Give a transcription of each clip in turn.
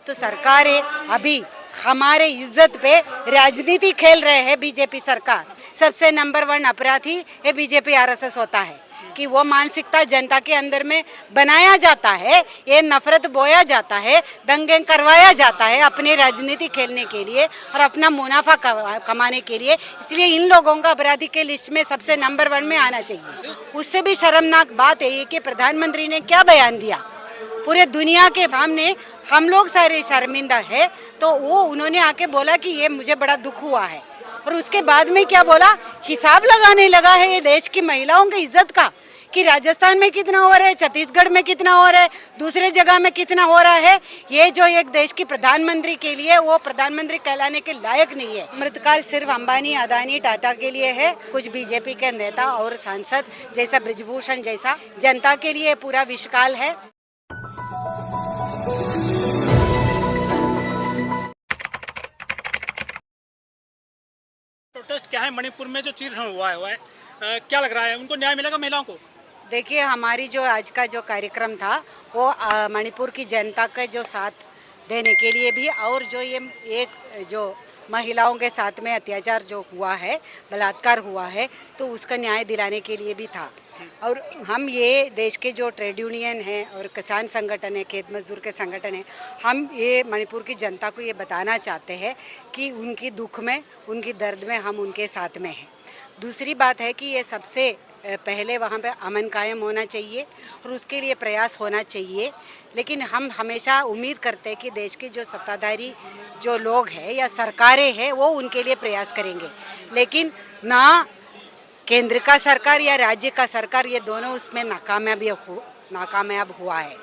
तो सरकारें अभी हमारे इज्जत पे राजनीति खेल रहे हैं। बीजेपी सरकार सबसे नंबर 1 अपराधी ये बीजेपी आरएसएस होता है कि वो मानसिकता जनता के अंदर में बनाया जाता है, ये नफरत बोया जाता है, दंगे करवाया जाता है अपनी राजनीति खेलने के लिए और अपना मुनाफा कमाने के लिए। इसलिए इन लोगों का अपराधी के लिस्ट में सबसे नंबर 1 में आना चाहिए। उससे भी शर्मनाक बात है कि प्रधानमंत्री ने क्या बयान दिया पूरे दुनिया के सामने, हम लोग सारे शर्मिंदा है। तो वो उन्होंने आके बोला कि ये मुझे बड़ा दुख हुआ है और उसके बाद में क्या बोला, हिसाब लगाने लगा है ये देश की महिलाओं की इज्जत का कि राजस्थान में कितना हो रहा है, छत्तीसगढ़ में कितना हो रहा है, दूसरे जगह में कितना हो रहा है। ये जो एक देश की प्रधानमंत्री के लिए वो प्रधानमंत्री कहलाने के लायक नहीं है। अमृतकाल सिर्फ अंबानी, अदानी, टाटा के लिए है। कुछ बीजेपी के नेता और सांसद जैसा ब्रिजभूषण जैसा जनता के लिए पूरा विशाल है। प्रोटेस्ट क्या है मणिपुर में जो चीरहरण हुआ है क्या लग रहा है, उनको न्याय मिलेगा महिलाओं को? देखिए, हमारी जो आज का जो कार्यक्रम था वो मणिपुर की जनता का जो साथ देने के लिए भी, और जो ये एक जो महिलाओं के साथ में अत्याचार जो हुआ है, बलात्कार हुआ है, तो उसका न्याय दिलाने के लिए भी था। और हम ये देश के जो ट्रेड यूनियन हैं और किसान संगठन है, खेत मजदूर के संगठन है, हम ये मणिपुर की जनता को ये बताना चाहते हैं कि उनकी दुख में, उनकी दर्द में हम उनके साथ में हैं। दूसरी बात है कि ये सबसे पहले वहाँ पे अमन कायम होना चाहिए और उसके लिए प्रयास होना चाहिए। लेकिन हम हमेशा उम्मीद करते हैं कि देश के जो सत्ताधारी जो लोग हैं या सरकारें हैं वो उनके लिए प्रयास करेंगे, लेकिन ना केंद्र का सरकार या राज्य का सरकार, ये दोनों उसमें नाकामयाब हुआ है।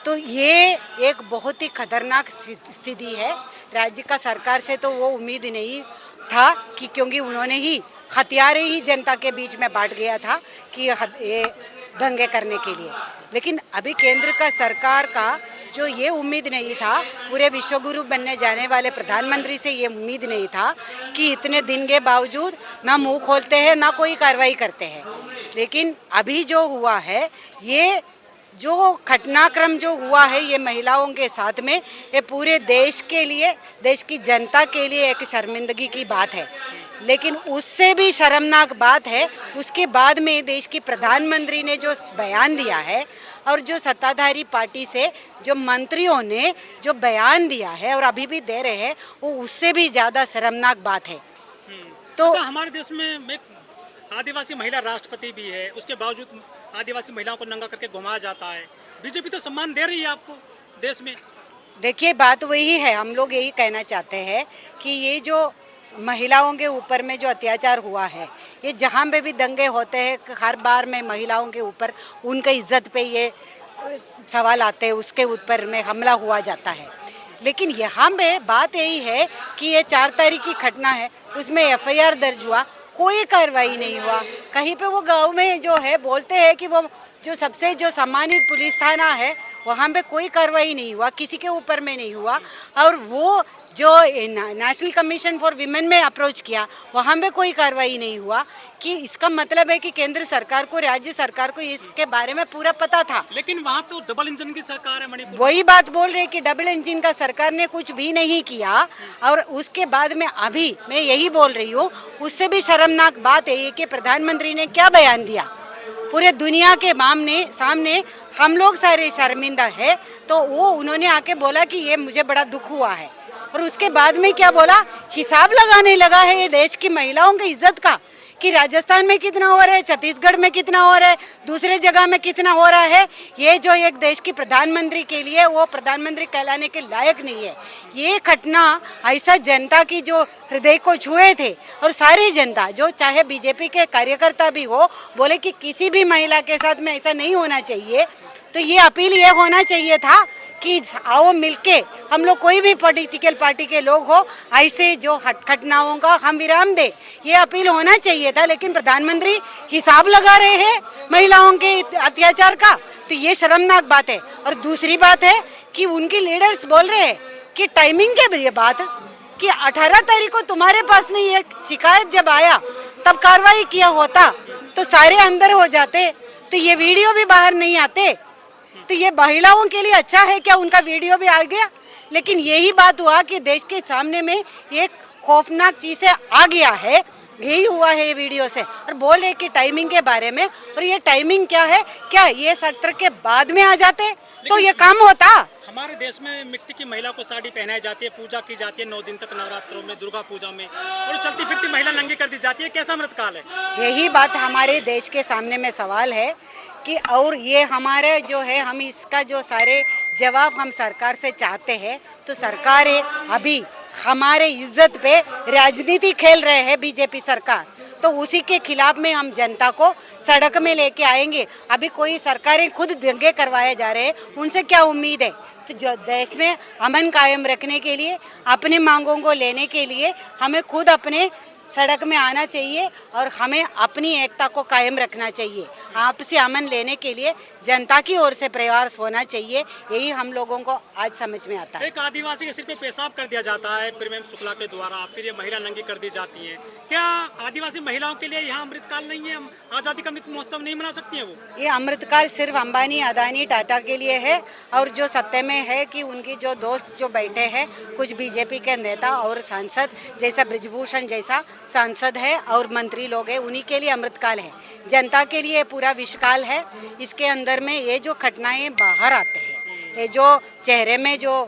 तो ये एक बहुत ही खतरनाक स्थिति है। राज्य का सरकार से तो वो उम्मीद नहीं था कि, क्योंकि उन्होंने ही हथियारे ही जनता के बीच में बांट गया था कि ये दंगे करने के लिए। लेकिन अभी केंद्र का सरकार का जो ये उम्मीद नहीं था, पूरे विश्वगुरु बनने जाने वाले प्रधानमंत्री से ये उम्मीद नहीं था कि इतने दिन के बावजूद ना मुंह खोलते हैं ना कोई कार्रवाई करते हैं। लेकिन अभी जो हुआ है, ये जो घटनाक्रम जो हुआ है ये महिलाओं के साथ में, ये पूरे देश के लिए, देश की जनता के लिए एक शर्मिंदगी की बात है। लेकिन उससे भी शर्मनाक बात है, उसके बाद में देश की प्रधानमंत्री ने जो बयान दिया है और जो सत्ताधारी पार्टी से जो मंत्रियों ने जो बयान दिया है और अभी भी दे रहे हैं, वो उससे भी ज़्यादा शर्मनाक बात है। तो अच्छा, हमारे देश में एक आदिवासी महिला राष्ट्रपति भी है, उसके बावजूद आदिवासी महिलाओं को नंगा करके घुमाया जाता है। बीजेपी तो सम्मान दे रही है आपको देश में। देखिए, बात वही है, हम लोग यही कहना चाहते हैं कि ये जो महिलाओं के ऊपर में जो अत्याचार हुआ है, ये जहाँ पे भी दंगे होते हैं, हर बार में महिलाओं के ऊपर उनके इज्जत पे ये सवाल आते हैं, उसके ऊपर में हमला हुआ जाता है। लेकिन यहाँ पे बात यही है कि ये 4 तारीख की घटना है, उसमें एफआईआर दर्ज हुआ, कोई कार्रवाई नहीं हुआ। कहीं पे वो गांव में जो है बोलते हैं कि वो जो सबसे जो सम्मानित पुलिस थाना है वहाँ पे कोई कार्रवाई नहीं हुआ, किसी के ऊपर में नहीं हुआ। और वो जो नेशनल कमीशन फॉर विमेन में अप्रोच किया, वहाँ पे कोई कार्रवाई नहीं हुआ। कि इसका मतलब है कि केंद्र सरकार को, राज्य सरकार को इसके बारे में पूरा पता था। लेकिन वहाँ तो डबल इंजन की सरकार है मणिपुर। वही बात बोल रहे कि डबल इंजन का सरकार ने कुछ भी नहीं किया। और उसके बाद में अभी मैं यही बोल रही हूँ, उससे भी शर्मनाक बात है कि प्रधानमंत्री ने क्या बयान दिया पूरे दुनिया के सामने, हम लोग सारे शर्मिंदा है। तो वो उन्होंने आके बोला कि ये मुझे बड़ा दुख हुआ है और उसके बाद में क्या बोला, हिसाब लगाने लगा है ये देश की महिलाओं की इज्जत का कि राजस्थान में कितना हो रहा है, छत्तीसगढ़ में कितना हो रहा है, दूसरे जगह में कितना हो रहा है। ये जो एक देश की प्रधानमंत्री के लिए वो प्रधानमंत्री कहलाने के लायक नहीं है। ये घटना ऐसा जनता की जो हृदय को छुए थे, और सारी जनता जो चाहे बीजेपी के कार्यकर्ता भी हो, बोले कि किसी भी महिला के साथ में ऐसा नहीं होना चाहिए। तो ये अपील ये होना चाहिए था कि आओ मिलके हम लोग, कोई भी पॉलिटिकल पार्टी के लोग हो, ऐसे जो घटनाओं का हम विराम दे, ये अपील होना चाहिए था। लेकिन प्रधानमंत्री हिसाब लगा रहे हैं महिलाओं के अत्याचार का, तो ये शर्मनाक बात है। और दूसरी बात है कि उनके लीडर्स बोल रहे हैं कि टाइमिंग के बात कि 18 तारीख को तुम्हारे पास में ये शिकायत जब आया तब कार्रवाई किया होता तो सारे अंदर हो जाते, तो ये वीडियो भी बाहर नहीं आते। तो ये महिलाओं के लिए अच्छा है क्या, उनका वीडियो भी आ गया? लेकिन यही बात हुआ कि देश के सामने में एक खौफनाक चीज़ आ गया है, यही हुआ है ये वीडियो से। और बोल रहे कि टाइमिंग के बारे में, और ये टाइमिंग क्या है, क्या ये सत्र के बाद में आ जाते तो ये काम होता। हमारे देश में मिट्टी की महिला को साड़ी पहनाई जाती है, पूजा की जाती है 9 दिन तक नवरात्रों में, दुर्गा पूजा में, और चलती फिरती महिला नंगी कर दी जाती है। कैसा अमृतकाल है? यही बात हमारे देश के सामने में सवाल है कि, और ये हमारे जो है, हम इसका जो सारे जवाब हम सरकार से चाहते हैं, तो सरकार अभी हमारे इज्जत पे राजनीति खेल रहे हैं बीजेपी सरकार, तो उसी के खिलाफ में हम जनता को सड़क में लेके आएंगे। अभी कोई सरकारें खुद दंगे करवाए जा रहे हैं, उनसे क्या उम्मीद है? तो जो देश में अमन कायम रखने के लिए, अपनी मांगों को लेने के लिए हमें खुद अपने सड़क में आना चाहिए और हमें अपनी एकता को कायम रखना चाहिए। आपसी अमन लेने के लिए जनता की ओर से प्रयास होना चाहिए, यही हम लोगों को आज समझ में आता है। एक आदिवासी के सिर पे पेशाब कर दिया जाता है प्रेम शुक्ला के द्वारा, फिर ये महिला नंगी कर दी जाती है। क्या आदिवासी महिलाओं के लिए यहाँ अमृतकाल नहीं है? हम आज़ादी का अमृत महोत्सव नहीं मना सकती हैं वो? ये अमृतकाल सिर्फ अंबानी, अदानी, टाटा के लिए है, और जो सत्य में है कि उनकी जो दोस्त जो बैठे हैं, कुछ बीजेपी के नेता और सांसद जैसा ब्रिजभूषण जैसा सांसद है और मंत्री लोग हैं, उन्हीं के लिए अमृतकाल है। जनता के लिए पूरा विषकाल है। इसके अंदर में ये जो घटनाएं बाहर आते हैं, ये जो चेहरे में जो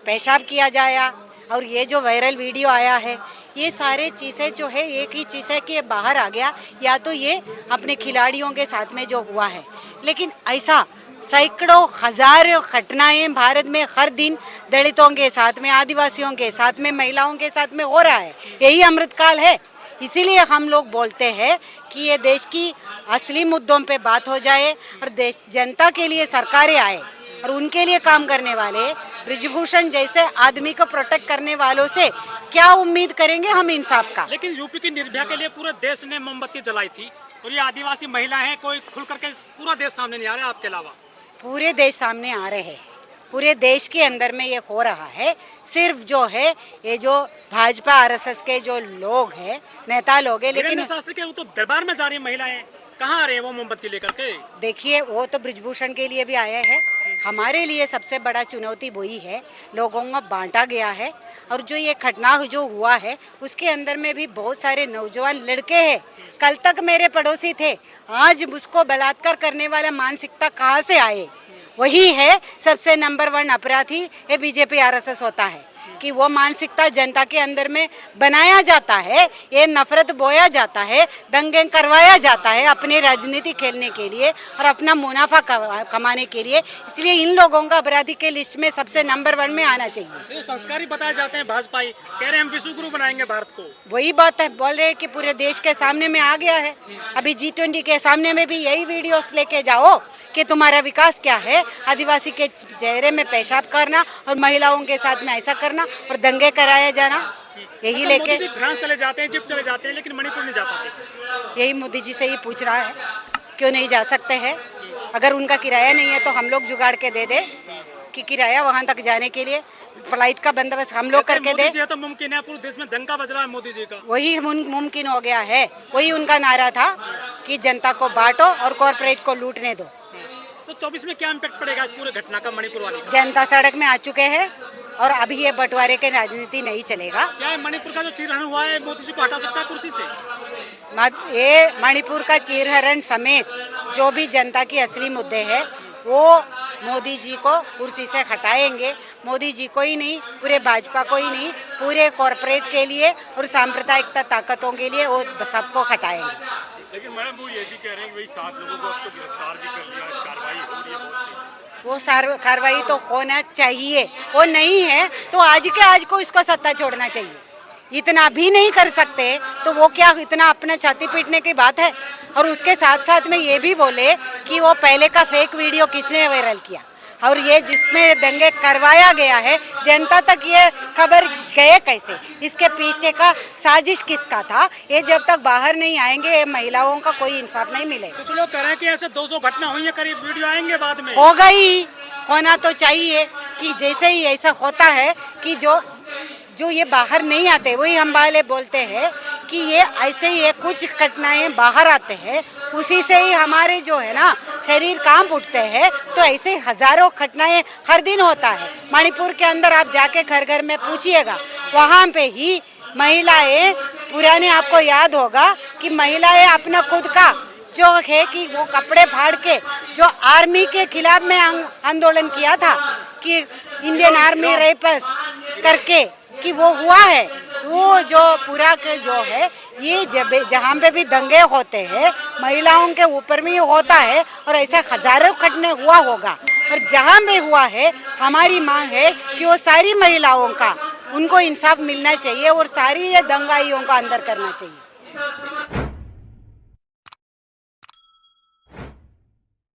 पेशाब किया जाया और ये जो वायरल वीडियो आया है, ये सारे चीज़ें जो है, एक ही चीज़ है कि ये बाहर आ गया, या तो ये अपने खिलाड़ियों के साथ में जो हुआ है। लेकिन ऐसा सैकड़ों हजारों घटनाएं भारत में हर दिन दलितों के साथ में, आदिवासियों के साथ में, महिलाओं के साथ में हो रहा है। यही अमृतकाल है। इसीलिए हम लोग बोलते हैं कि ये देश की असली मुद्दों पे बात हो जाए और देश जनता के लिए सरकारें आए और उनके लिए काम करने वाले ब्रिजभूषण जैसे आदमी को प्रोटेक्ट करने वालों से क्या उम्मीद करेंगे हम इंसाफ का। लेकिन यूपी की निर्भया के लिए पूरे देश ने मोमबत्ती जलाई थी, और ये आदिवासी महिला है, कोई खुल करके पूरा देश सामने नहीं आ रहा आपके अलावा? पूरे देश सामने आ रहे हैं, पूरे देश के अंदर में ये हो रहा है। सिर्फ जो है ये जो भाजपा आरएसएस के जो लोग हैं, नेता लोग हैं, लेकिन शास्त्री के वो तो दरबार में जा रही महिलाएं, कहाँ आ रहे हैं वो मोमबत्ती लेकर के? देखिए, वो तो ब्रिजभूषण के लिए भी आए हैं। हमारे लिए सबसे बड़ा चुनौती वही है, लोगों को बांटा गया है, और जो ये घटना जो हुआ है उसके अंदर में भी बहुत सारे नौजवान लड़के हैं। कल तक मेरे पड़ोसी थे, आज उसको बलात्कार करने वाला मानसिकता कहाँ से आए? वही है सबसे नंबर 1 अपराधी, ये बीजेपी आरएसएस होता है कि वो मानसिकता जनता के अंदर में बनाया जाता है, ये नफरत बोया जाता है, दंगे करवाया जाता है अपनी राजनीति खेलने के लिए और अपना मुनाफा कमाने के लिए। इसलिए इन लोगों का अपराधी के लिस्ट में सबसे नंबर 1 में आना चाहिए। ये संस्कारी बताए जाते हैं भाजपाई, कह रहे हैं हम विश्व गुरु बनाएंगे भारत को। वही बात है, बोल रहे हैं कि पूरे देश के सामने में आ गया है। अभी G20 के सामने में भी यही वीडियोस लेके जाओ कि तुम्हारा विकास क्या है, आदिवासी के चेहरे में पेशाब करना और महिलाओं के साथ में ऐसा करना और दंगे कराया जाना, यही लेके फ्रांस चले जाते हैं, इजिप्ट चले जाते हैं, लेकिन मणिपुर नहीं जा पाते। यही मोदी जी से ही पूछ रहा है, क्यों नहीं जा सकते हैं? अगर उनका किराया नहीं है तो हम लोग जुगाड़ के दे दे कि किराया वहाँ तक जाने के लिए फ्लाइट का बंदोबस्त हम लोग करके दे। मोदी जी तो मुमकिन है, पूरे देश में दंगा बज रहा है मोदी जी का। वही मुमकिन हो गया है, वही उनका नारा था कि जनता को बांटो और कॉरपोरेट को लूटने दो। तो 24 में क्या इम्पैक्ट पड़ेगा इस पूरे घटना का, मणिपुर वाली? जनता सड़क में आ चुके हैं और अभी ये बंटवारे के राजनीति नहीं चलेगा। क्या है मणिपुर का जो चीरहरण हुआ है, मोदी जी को हटा सकता है कुर्सी से? ये मणिपुर का चीरहरण समेत जो भी जनता की असली मुद्दे हैं वो मोदी जी को कुर्सी से हटाएंगे। मोदी जी को ही नहीं, पूरे भाजपा को ही नहीं, पूरे कॉरपोरेट के लिए और सांप्रदायिकता ताकतों के लिए वो सबको हटाएंगे। लेकिन मैडम वो ये भी कह रहे हैं कि भाई 7 लोगों को अब तो गिरफ्तार भी कर लिया, कार्रवाई हो रही है बहुत। वो कार्रवाई तो होना चाहिए, वो नहीं है तो आज के आज को इसको सत्ता छोड़ना चाहिए। इतना भी नहीं कर सकते तो वो क्या इतना अपना छाती पीटने की बात है? और उसके साथ साथ में ये भी बोले कि वो पहले का फेक वीडियो किसने वायरल किया और ये जिसमें दंगे करवाया गया है, जनता तक ये खबर गए कैसे? इसके पीछे का साजिश किसका था? ये जब तक बाहर नहीं आएंगे महिलाओं का कोई इंसाफ नहीं मिलेगा। कुछ लोग कह रहे हैं कि ऐसे 200 घटना हुई है, करीब वीडियो आएंगे बाद में। हो गई, होना तो चाहिए कि जैसे ही ऐसा होता है कि जो ये बाहर नहीं आते, वही हम वाले बोलते हैं कि ये ऐसे ही ये कुछ घटनाएं बाहर आते हैं, उसी से ही हमारे जो है ना शरीर कांप उठते हैं। तो ऐसे हजारों घटनाएं हर दिन होता है। मणिपुर के अंदर आप जाके घर घर में पूछिएगा, वहाँ पे ही महिलाएं, पुराने आपको याद होगा कि महिलाएं अपना खुद का जो है कि वो कपड़े फाड़ के जो आर्मी के खिलाफ में आंदोलन किया था कि इंडियन आर्मी रेपस करके कि वो हुआ है। वो जो पूरा के जो है ये जब जहाँ पे भी दंगे होते हैं महिलाओं के ऊपर में होता है और ऐसा हजारों घटने हुआ होगा। और जहाँ भी हुआ है हमारी मांग है कि वो सारी महिलाओं का उनको इंसाफ मिलना चाहिए और सारी ये दंगाइयों का अंदर करना चाहिए।